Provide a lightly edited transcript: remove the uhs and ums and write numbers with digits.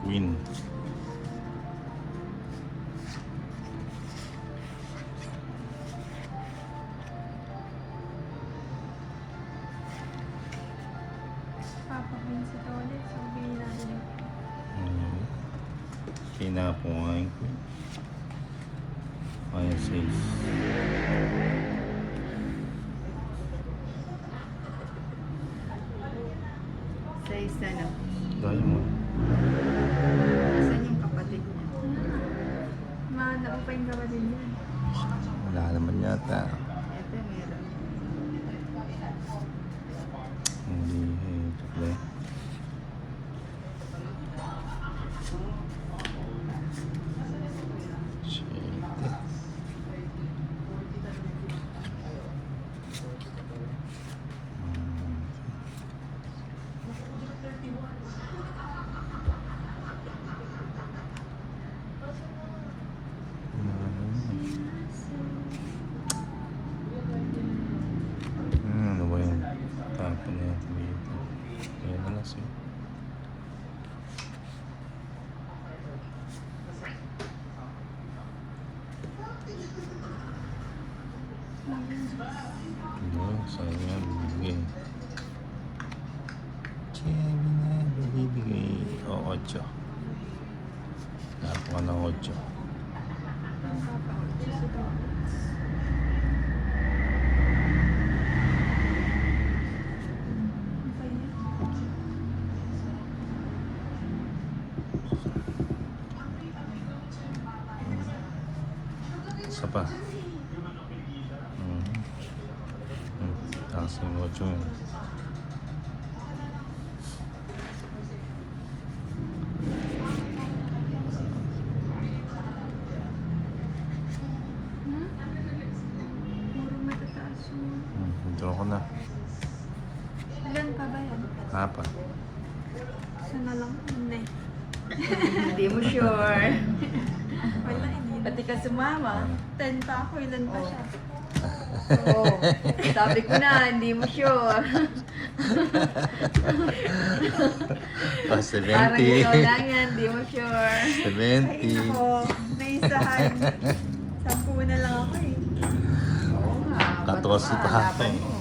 Queen. Papakin sa toilet, so bilhin natin yung Kaya po nga yung Queen. Kaya 6 ano? Diamond. Saan yung kapatid niya? Naupay ka ba din yan? Wala naman yata. Ito meron. Hindi, tukle. Ano ba yun? Tapon na yun dito. Kaya na lang siya. Sa'yo nga bibigay. Kevin na bibigay. O, 8. Nakuha ng 8. Ang papakin sa toilet. Isa pa. Taas yung 8 yun. Puro matataas yun. Dito ako na. Ilan pa ba yan? Apat. Isa na lang. Hindi. Hindi mo sure. Wala, hindi. Pati ka sumama. 10 pa ako. Ilan pa Oh. siya? Oo. Sabi ko na, hindi mo sure. Parang ikaw 70. lang yan, hindi mo sure. 70. Ako, naisahan. 10 na lang ako eh. Oo nga. 14 pa ako. Laban mo.